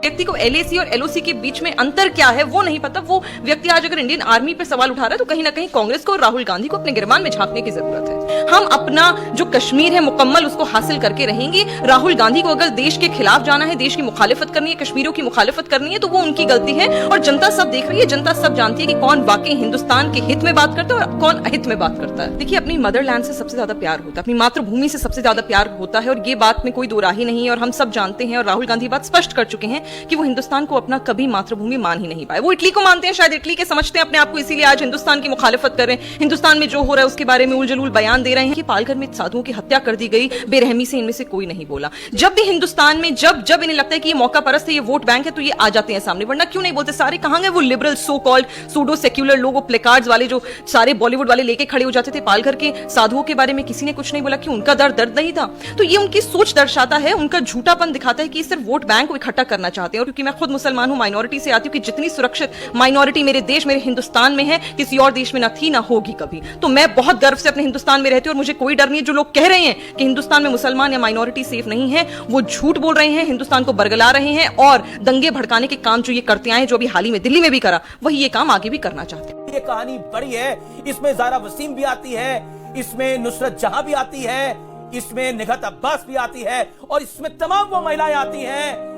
व्यक्ति को एलएसी और एलओसी के बीच में अंतर क्या है वो नहीं पता। वो व्यक्ति आज अगर इंडियन आर्मी पर सवाल उठा रहा है तो कहीं ना कहीं कांग्रेस को और राहुल गांधी को अपने गिरबान में झांकने की जरूरत है। हम अपना जो कश्मीर है मुकम्मल उसको हासिल करके रहेंगे। राहुल गांधी को अगर देश के खिलाफ जाना है, देश की मुखालिफत करनी है, कश्मीरियों की मुखालिफत करनी है तो वो उनकी गलती है। और जनता सब देख रही है, जनता सब जानती है कि कौन वाकई हिंदुस्तान के हित में बात करता है और कौन अहित में बात करता है। देखिए, अपनी मदरलैंड से सबसे ज्यादा प्यार होता है, अपनी मातृभूमि से सबसे ज्यादा प्यार होता है और ये बात में कोई दो राही नहीं है और हम सब जानते हैं। और राहुल गांधी बात स्पष्ट कर चुके हैं कि वो हिंदुस्तान को अपना कभी मातृभूमि मान ही नहीं पाए। वो इटली को मानते हैं, शायद इटली के समझते हैं अपने आप को, इसीलिए आज हिंदुस्तान की मुखालिफत कर रहे हैं। हिंदुस्तान में जो हो रहा है उसके बारे में उलझुल बयान दे रहे हैं कि पालघर में साधुओं की हत्या कर दी गई बेरहमी से, इनमें से कोई नहीं बोला। जब भी हिंदुस्तान में जब इन्हें लगता है कि ये मौका परस्त है, ये वोट बैंक है, तो ये आ जाते हैं सामने। वरना क्यों नहीं बोलते? सारे कहां गए वो liberal so called pseudo secular लोग, वो प्लेकार्ड्स वाले जो सारे बॉलीवुड वाले लेके खड़े हो जाते थे। पालघर के साधुओं के बारे में किसी ने कुछ नहीं बोला कि उनका दर्द नहीं था। तो ये उनकी सोच दर्शाता है, उनका झूठापन दिखाता है कि सिर्फ वोट बैंक को इकट्ठा करना चाहते हैं। और क्योंकि मैं खुद मुसलमान हूं, माइनॉरिटी से आती हूं, कि जितनी सुरक्षित माइनॉरिटी मेरे देश, मेरे हिंदुस्तान में है, किसी और देश में ना थी ना होगी कभी। तो मैं बहुत गर्व से अपने हिंदुस्तान में रहती हूं और मुझे कोई डर नहीं है। जो लोग कह रहे हैं कि हिंदुस्तान में मुसलमान या माइनॉरिटी सेफ नहीं है, वो झूठ बोल रहे हैं, हिंदुस्तान को बरगला रहे हैं और दंगे भड़काने के काम जो ये करते आए, जो अभी हाल ही में दिल्ली में भी करा, वही ये काम आगे भी करना चाहते हैं। ये कहानी बड़ी है, इसमें ज़ारा वसीम भी आती है, इसमें नुसरत जहां भी आती है, इसमें निगहत अब्बास भी आती है और इसमें तमाम वो महिलाएं आती हैं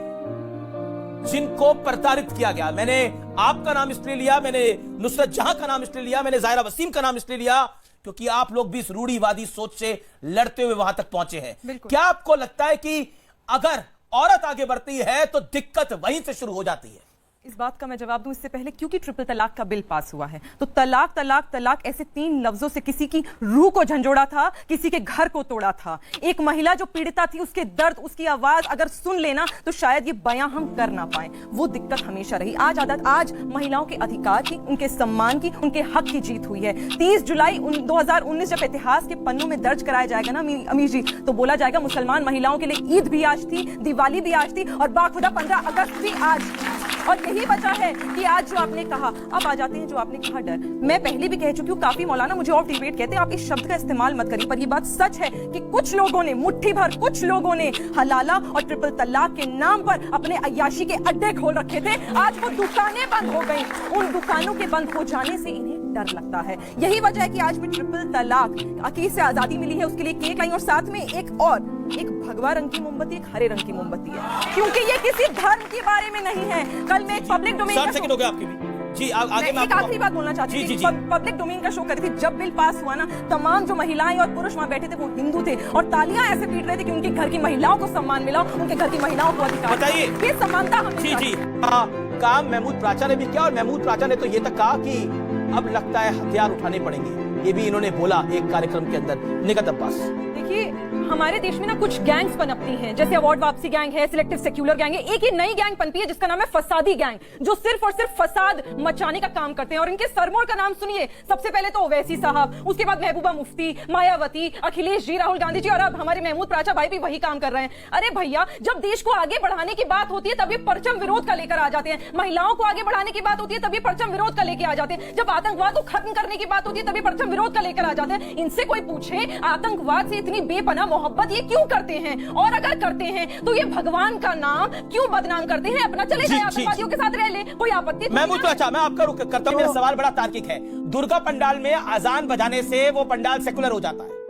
जिनको प्रताड़ित किया गया। मैंने आपका नाम इसलिए लिया, मैंने नुसरत जहां का नाम इसलिए लिया, मैंने ज़ारा वसीम का नाम इसलिए लिया क्योंकि आप लोग भी इस रूढ़िवादी सोच से लड़ते हुए वहां तक पहुंचे हैं। क्या आपको लगता है कि अगर औरत आगे बढ़ती है तो दिक्कत वहीं से शुरू हो जाती है? इस बात का मैं जवाब दूं इससे पहले, क्योंकि ट्रिपल तलाक का बिल पास हुआ है तो तलाक तलाक तलाक ऐसे 3 लफ्जों से किसी की रूह को झंझोड़ा था, किसी के घर को तोड़ा था। एक महिला जो पीड़िता थी, उसके दर्द, उसकी आवाज अगर सुन लेना तो शायद ये बयां हम कर ना पाए। वो दिक्कत हमेशा रही। आज महिलाओं के अधिकार की, उनके सम्मान की, उनके हक की जीत हुई है। 30 जुलाई 2019 जब इतिहास के पन्नों में दर्ज कराया जाएगा ना अमीर जी, तो बोला जाएगा मुसलमान महिलाओं के लिए ईद भी आज थी, दिवाली भी आज थी और बाखुदा 15 अगस्त भी आज। और यही वजह है कि आज जो आपने कहा, अब आ जाते हैं जो आपने कहा डर। मैं पहले भी कह चुकी हूँ, काफी मौलाना मुझे ऑफ डिबेट कहते हैं, आप इस शब्द का इस्तेमाल मत करिए, पर ये बात सच है कि कुछ लोगों ने, मुट्ठी भर कुछ लोगों ने हलाला और ट्रिपल तलाक के नाम पर अपने अय्याशी के अड्डे खोल रखे थे। आज वो दुकानें बंद हो गई। उन दुकानों के बंद हो जाने से इन्हें डर लगता है। यही वजह है कि आज भी ट्रिपल तलाक, अकीद से आजादी मिली है, उसके लिए केक लाई और साथ में एक भगवा रंग की मोमबत्ती, एक हरे रंग की मोमबत्ती है, क्योंकि ये किसी धर्म के बारे में नहीं है। कल मैं एक पब्लिक डोमेन का जी, आगे मैं एक आखिरी बात बोलना चाहती थी। पब्लिक डोमेन का शो कर रही थी। जब बिल पास हुआ ना, तमाम जो महिलाएं और पुरुष वहां बैठे थे वो हिंदू थे और तालियां ऐसे पीट रहे थे कि उनके घर की महिलाओं को सम्मान मिला, उनके घर की महिलाओं को अधिकार। बताइए, ये समानता हमें जी काम महमूद प्राचा ने भी किया और महमूद प्राचा ने तो ये तक कहा कि अब लगता है हथियार उठाने पड़ेंगे। ये भी इन्होंने बोला एक कार्यक्रम के अंदर। निगहत अब्बास, देखिए, हमारे देश में ना कुछ गैंग्स पनपती हैं, जैसे अवार्ड वापसी गैंग है, सिलेक्टिव सेक्युलर गैंग है। एक ही नई गैंग पनपी है जिसका नाम है फसादी गैंग, जो सिर्फ और सिर्फ फसाद मचाने का काम करते हैं। और इनके सरमोर का नाम सुनिए, सबसे पहले तो ओवैसी साहब, उसके बाद महबूबा मुफ्ती, मायावती, अखिलेश जी, राहुल गांधी जी और अब हमारे महमूद प्राचा भाई भी वही काम कर रहे हैं। अरे भैया, जब देश को आगे बढ़ाने की बात होती है तब ये परचम विरोध का लेकर आ जाते हैं। महिलाओं को आगे बढ़ाने की बात होती है तब ये परचम विरोध का लेकर आ जाते हैं। जब आतंकवाद को खत्म करने की बात होती है तब ये परचम विरोध का लेकर आ जाते हैं। इनसे कोई पूछे आतंकवाद से इतनी बेपनाह मोहब्बत ये क्यों करते हैं, और अगर करते हैं तो ये भगवान का नाम क्यों बदनाम करते हैं? अपना चले जाए, आतंकवादियों के साथ रह ले, कोई आपत्ति नहीं। महमूद प्राचा, मैं आपका रुख करता हूं। मेरा सवाल बड़ा तार्किक है। दुर्गा पंडाल में अजान बजाने से वो पंडाल सेकुलर हो जाता है?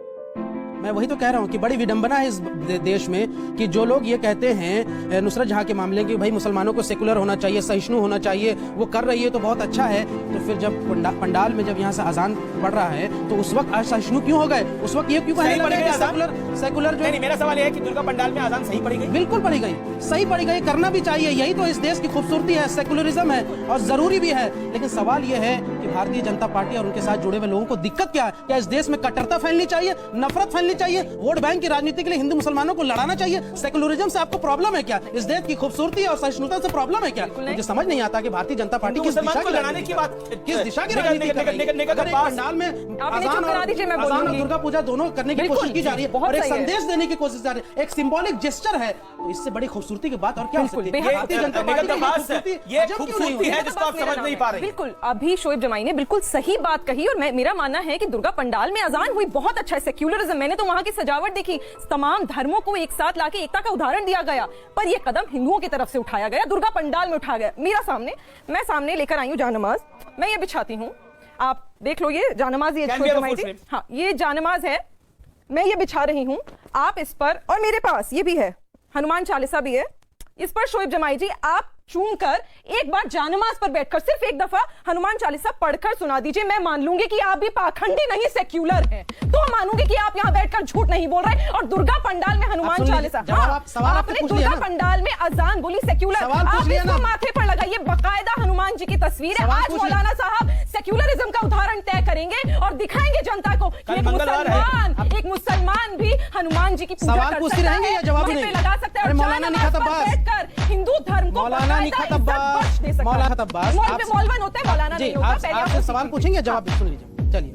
मैं वही तो कह रहा हूँ कि बड़ी विडंबना है इस देश में कि जो लोग ये कहते हैं नुसरत जहां के मामले कि भाई मुसलमानों को सेकुलर होना चाहिए, सहिष्णु होना चाहिए, वो कर रही है तो बहुत अच्छा है। तो फिर जब पंडाल में जब यहाँ से अजान पड़ रहा है तो उस वक्त असहिष्णु क्यों हो गए? उस वक्त ये क्यों कहने लगे कि सेकुलर जो? नहीं, मेरा सवाल ये है कि दुर्गा पंडाल में अजान सही पड़ी गई? बिल्कुल पड़ी गई, सही पड़ी गई, करना भी चाहिए। यही तो इस देश की खूबसूरती है, सेकुलरिज्म है और जरूरी भी है। लेकिन सवाल ये है कि भारतीय जनता पार्टी और उनके साथ जुड़े हुए लोगों को दिक्कत क्या है? क्या इस देश में कट्टरता फैलनी चाहिए, नफरत फैलनी चाहिए, वोट बैंक की राजनीति के लिए हिंदू मुसलमानों को लड़ाना चाहिए? सेकुलरिज्म से आपको प्रॉब्लम है क्या? इस देश की खूबसूरती और सहिष्णुता से प्रॉब्लम है क्या? मुझे समझ नहीं आता कि भारतीय जनता पार्टी किस दिशा की लड़ाने की बात, किस दिशा की राजनीति कर रही है? पंडाल में अजान और दुर्गा पूजा दोनों करने की कोशिश की जा रही है और एक संदेश देने की कोशिश जा रही है, एक सिंबॉलिक जेस्चर है। तो इससे बड़ी खूबसूरती की बात और क्या हो सकती है? भारतीय जनता पार्टी की खूबसूरती है जिसको आप समझ नहीं पा रहे। बिल्कुल, अभी शोएब जमाई भाई ने बिल्कुल सही बात कही और मेरा मानना है कि दुर्गा पंडाल में अजान हुई बहुत अच्छा है, सेक्युलरिज्म। मैंने तो वहां की सजावट देखी, तमाम धर्मों को एक साथ लाके एकता का उदाहरण दिया गया, पर यह कदम हिंदुओं की तरफ से उठाया गया, दुर्गा पंडाल में उठाया गया। मैं सामने लेकर आई हूँ जानमाज, मैं ये बिछाती हूँ, आप देख लो, ये जानमाज, ये हाँ ये जानमाज है, मैं ये बिछा रही हूँ, आप इस पर, और मेरे पास ये भी है, हनुमान चालीसा भी है, इस पर शोएब जमाई जी आप चूम कर एक बार जानमाज पर बैठकर सिर्फ एक दफा हनुमान चालीसा पढ़कर सुना दीजिए। मैं मान लूंगी कि आप भी पाखंडी नहीं सेक्युलर हैं, तो मानूंगी कि आप यहाँ बैठकर झूठ नहीं बोल रहे। और दुर्गा पंडाल में हनुमान चालीसा, आपने दुर्गा पंडाल में अजान बोली सेक्युलर, आप इसको माथे पर लगाइए, बाकायदा हनुमान जी की तस्वीर है। आज मौलाना साहब सेक्युलरिज्म का उदाहरण तय करेंगे और दिखाएंगे जनता को कि एक मुसलमान भी हनुमान जी की पूजा कर सकता है, लगा सकता है, बैठकर हिंदू धर्म को मौलवन होता है, मौलाना नहीं होता। पहले आपसे सवाल पूछेंगे, जवाब सुन लीजिए। चलिए,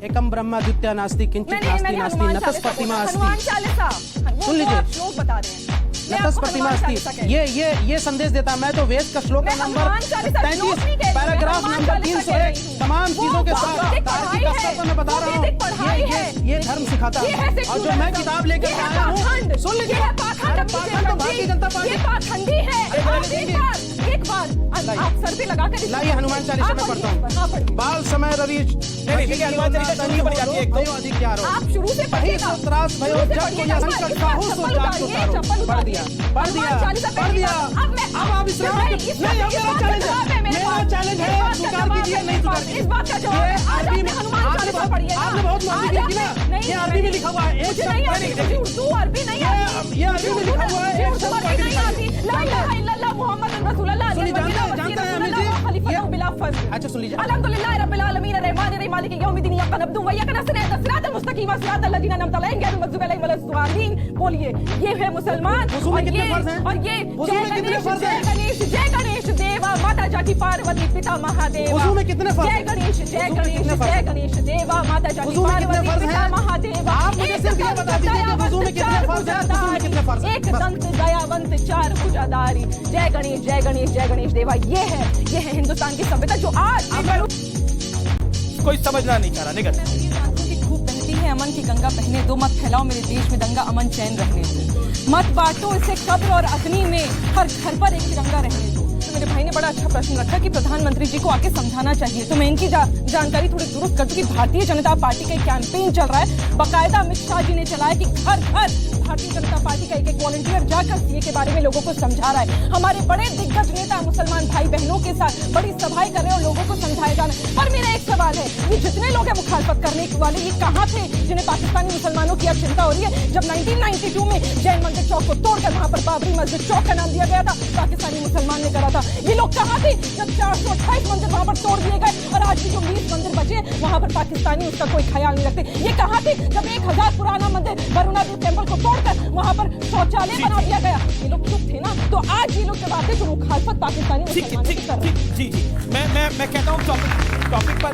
एकम ब्रह्मा द्वितीय नास्ति किंचित नास्ति नास्ति नतस प्रतिमा अस्ति। सुन लीजिए, श्लोक बता रहे हैं, नतस प्रतिमा अस्ति, ये संदेश देता। मैं तो वेद का श्लोक नंबर 33 पैराग्राफ नंबर 301 तमाम चीजों के साथ तार्किक स्तर पर मैं बता रहा हूँ, ये धर्म सिखाता है। और जो मैं किताब लेकर आया हूँ, सुन लीजिए, भारतीय जनता पार्टी एक बार आप सर पे लगा कर लाइए, हनुमान चालीसा में पढ़ता हूँ। बाल समय रवि आप शुरू से पढ़िएगा, पढ़ दिया। अब आप इस्लाम मेरा चैलेंज है, स्वीकार कीजिए, नहीं स्वीकार कीजिए। इस बात का जवाब है, आज आपने हनुमान चालीसा पढ़ी है, आपने बहुत माफी की ना, ये अरबी में लिखा हुआ है, उर्दू अरबी नहीं आती, ये अरबी में लिखा हुआ है, उर्दू अरबी नहीं आती। ला इलाहा इल्लल्लाह मुहम्मदुर रसूलुल्लाह, जानते हैं हमें जी, बिला फर्ज। अच्छा सुन लीजिए, अल्हम्दुलिल्लाह रब्बिल आलमीन अर्रहमानिर रहीम मालिकिल यौमिद्दीन इय्याका नअबुदु व इय्याका नस्तईन सिरातल मुस्तकीम सिरातल लज़ीना अनअमता अलैहिम गैरिल मग़ज़ूबि अलैहिम वलद्दालीन। बोलिए, ये है मुसलमान, और ये जय गणेश देवा, माता जाकी पार्वती पिता महादेव। वज़ू में कितने फर्ज हैं? जय गणेश देवा, माता जाकी पार्वती पिता महादेव। आप मुझे सिर्फ ये बता दीजिए कि वज़ू में कितने फर्ज हैं? वज़ू में कितने फर्ज हैं? एक दंत दयावंत चार भुजाधारी। जय गणेश देवा, ये है हिंदुस्तान की सभ्यता जो आज कोई समझना नहीं चाह रहा। निकल की खूब बहती है अमन की गंगा बहने दो, मत फैलाओ मेरे देश में दंगा, अमन चैन रहने दो, मत बांटो इसे कब्र और अग्नि में, हर घर पर एक तिरंगा रहने दो। तो मेरे भाई ने बड़ा अच्छा प्रश्न रखा कि प्रधानमंत्री जी को आके समझाना चाहिए, तो मैं इनकी जानकारी थोड़ी दुरुस्त कर दूं कि भारतीय जनता पार्टी का एक कैंपेन चल रहा है, बाकायदा अमित शाह जी ने चलाया कि घर घर भारतीय जनता पार्टी का एक वॉलंटियर जाकर सीए के बारे में लोगों को समझा रहा है। हमारे बड़े दिग्गज नेता मुसलमान भाई बहनों के साथ बड़ी सभाएं कर रहे हैं और लोगों को समझाया जा रहा है। पर मेरा एक सवाल है, ये जितने लोग हैं मुखालफत करने वाले, ये कहाँ थे जिन्हें पाकिस्तानी मुसलमानों की अब चिंता हो रही है? जब 1992 में जैन मंदिर चौक को तोड़कर वहां पर बाबरी मस्जिद चौक का नाम दिया गया था, पाकिस्तानी मुसलमान ने करा था। ये लोग कहाँ थे जब 428 मंदिर वहां पर तोड़ दिए गए और आज भी जो 20 मंदिर बचे वहां पर पाकिस्तानी उसका कोई ख्याल नहीं रखते? ये कहाँ थे जब 1000 पुराना मंदिर वरुणा देवी टेम्पल को तोड़कर वहां पर शौचालय बना दिया गया? ये लोग चुप थे ना, तो आज ये लोग जवाब दे जो मुखालफत पाकिस्तानी मुसलमानों की कर रहे हैं। जी मैं कहता हूँ टॉपिक पर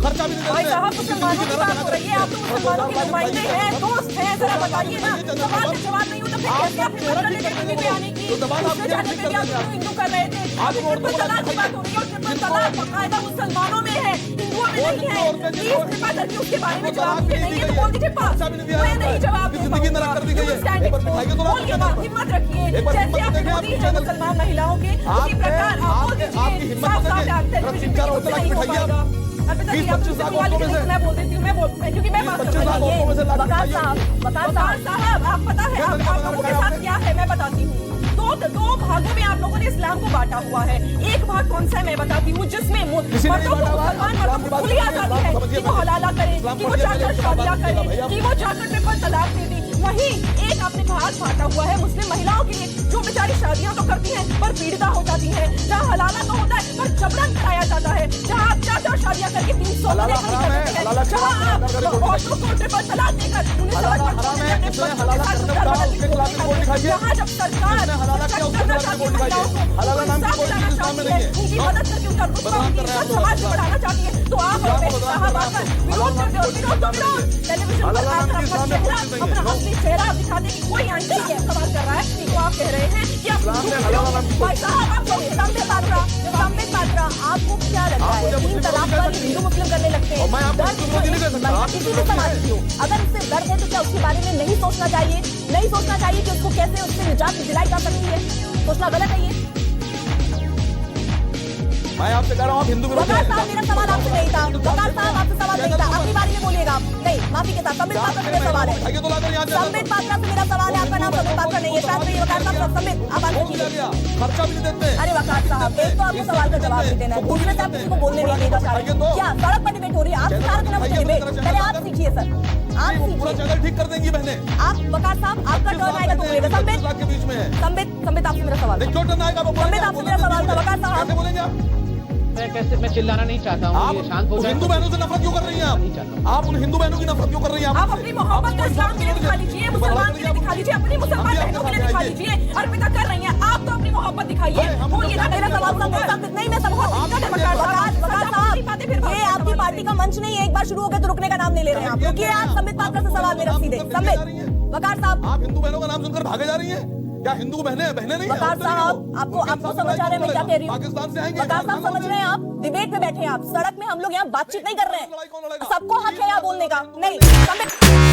खर्चा भी भाई साहब, मुसलमानों की बात हो रही है, आप तो मुसलमानों के नुमाइंदे हैं, दोस्त हैं, जरा बताइए ना। सवाल से जवाब नहीं होता, फिर कैसे आप हिम्मत लेके टीवी पे आने की? दूसरे चैनल पे भी आप हिंदू कर रहे थे, अब ट्रिपल तलाक की बात हो रही है, और ट्रिपल तलाक बाकायदा मुसलमानों में है, हिंदुओं में नहीं है। प्लीज कृपा करके उसके बारे में जवाब नहीं है तो बोल दीजिए, मैं नहीं जवाब दे बोलिए, हिम्मत रखिए। जैसे आप विरोधी हैं मुसलमान महिलाओं के, उसी प्रकार आप बोल दीजिए, साफ साफ मैं बोल देती हूँ, क्योंकि मैं बात कर रही हूँ। वकार साहब, आप पता है आप लोगों के साथ क्या है, मैं बताती हूँ। दो भागों में आप लोगों ने इस्लाम को बांटा हुआ है। एक भाग कौन सा है मैं बताती हूँ, जिसमें मर्दों को मुसलमान मर्दों को खुली आजादी है कि वो हलाला करें, कि वो जाकर शादियां करें, कि वो जाकर ट्रिपल तलाक दे दें। वहीं एक आपने भाग बांटा हुआ है मुस्लिम महिलाओं के लिए, जो बेचारी शादियां तो करती हैं पर पीड़िता हो जाती है, जहाँ हलाला तो होता है पर जबरन कराया जाता है, जहाँ आप 4 शादियां करके 300 जहाँ आप औरतों को ट्रिपल तलाक देकर जहाँ जब सरकार उनकी मदद करके उनका रुतबा समाज में बढ़ाना चाहती है, तो आप साहब आकर विरोध टेलीविजन पर आकर अपना असली चेहरा दिखाने की कोई आंटी है सवाल कर रहा है, तो आप कह रहे हैं कि आप भाई साहब, आप संबित पात्रा, आपको क्या लगता है 3 तलाक हिंदू मुस्लिम करने लगते हैं। और मैं आपको दर्द हिंदू नहीं कह सकता, महिला आप किसी हिंदू भी समाज हैं। की हो, अगर उससे दर्द है तो क्या उसके बारे में नहीं सोचना चाहिए? नहीं सोचना चाहिए कि उसको कैसे उससे निजात दिलाई जा सकती है? सोचना गलत है ये। मैं आपसे कह रहा हूँ आप हिंदू विरोधी वकार हैं। साहब, मेरा सवाल आपसे नहीं था। वकार साहब, आपसे सवाल नहीं था। अपनी बारे में बोलिएगा आप। नहीं, माफी के साथ संबित पात्रा से मेरा सवाल है। आइए तो लाकर यहाँ संबित पात्रा से मेरा सवाल है। आपका नाम संबित पात्रा नहीं है, शायद नहीं। वकार साहब, संबित आप आगे कीजिए। खर्चा भी नहीं देते। अरे वकार साहब, एक तो आपको सवाल का जवाब नहीं देना है, दूसरे से आप किसी को बोलने नहीं देगा शायद। क्या सड़क पर डिबेट हो रही है? आप सारा दिन आपसे डिबेट, पहले आप सीखिए सर, आप पूरा सीखिए। जंगल ठीक कर देंगी बहनें। आप वकार साहब, आपका टर्न आएगा तो बोलिएगा। 25 लाख के बीच में है। संबित आपसे मेरा सवाल था। क्यों टर्न आएगा? संबित आपसे मेरा सवाल था। वकार साहब, कैसे बोलेंगे आप? मैं चिल्लाना नहीं चाहता हूँ, आप ये शांत हो उन जाए। हिंदू बहनों से नफरत क्यों कर रही हैं आप उन हिंदू बहनों की नफरत क्यों कर रही हैं आप अपनी मोहब्बत को इस्लाम के लिए दिखा लीजिए, मुसलमान के लिए दिखा लीजिए, अपनी मुसलमान बहनों के लिए दिखा लीजिए। अर्पिता कर रही हैं, आप तो अपनी मोहब्बत दिखाइए। बोलिए ना, मेरा सवाल संबित नहीं, मैं सबको वकार साहब, ये आपकी पार्टी का मंच नहीं है। एक बार शुरू हो गया तो रुकने का नाम नहीं ले रहे हैं आप। रुकिए, आप संबित पात्रा से सवाल मेरा सीधे। संबित, वकार साहब, आप हिंदू बहनों का नाम सुनकर भागे जा रही हैं? क्या हिंदू बहनें नहीं हैं? वकार साहब, आपको समझ आ रहा है मैं क्या कह रही हूँ? पाकिस्तान से आएंगे। वकार साहब, समझ रहे हैं आप? डिबेट पे बैठे हैं आप, सड़क में हम लोग यहाँ बातचीत नहीं कर रहे हैं। सबको हक है यहाँ बोलने का। नहीं, संबित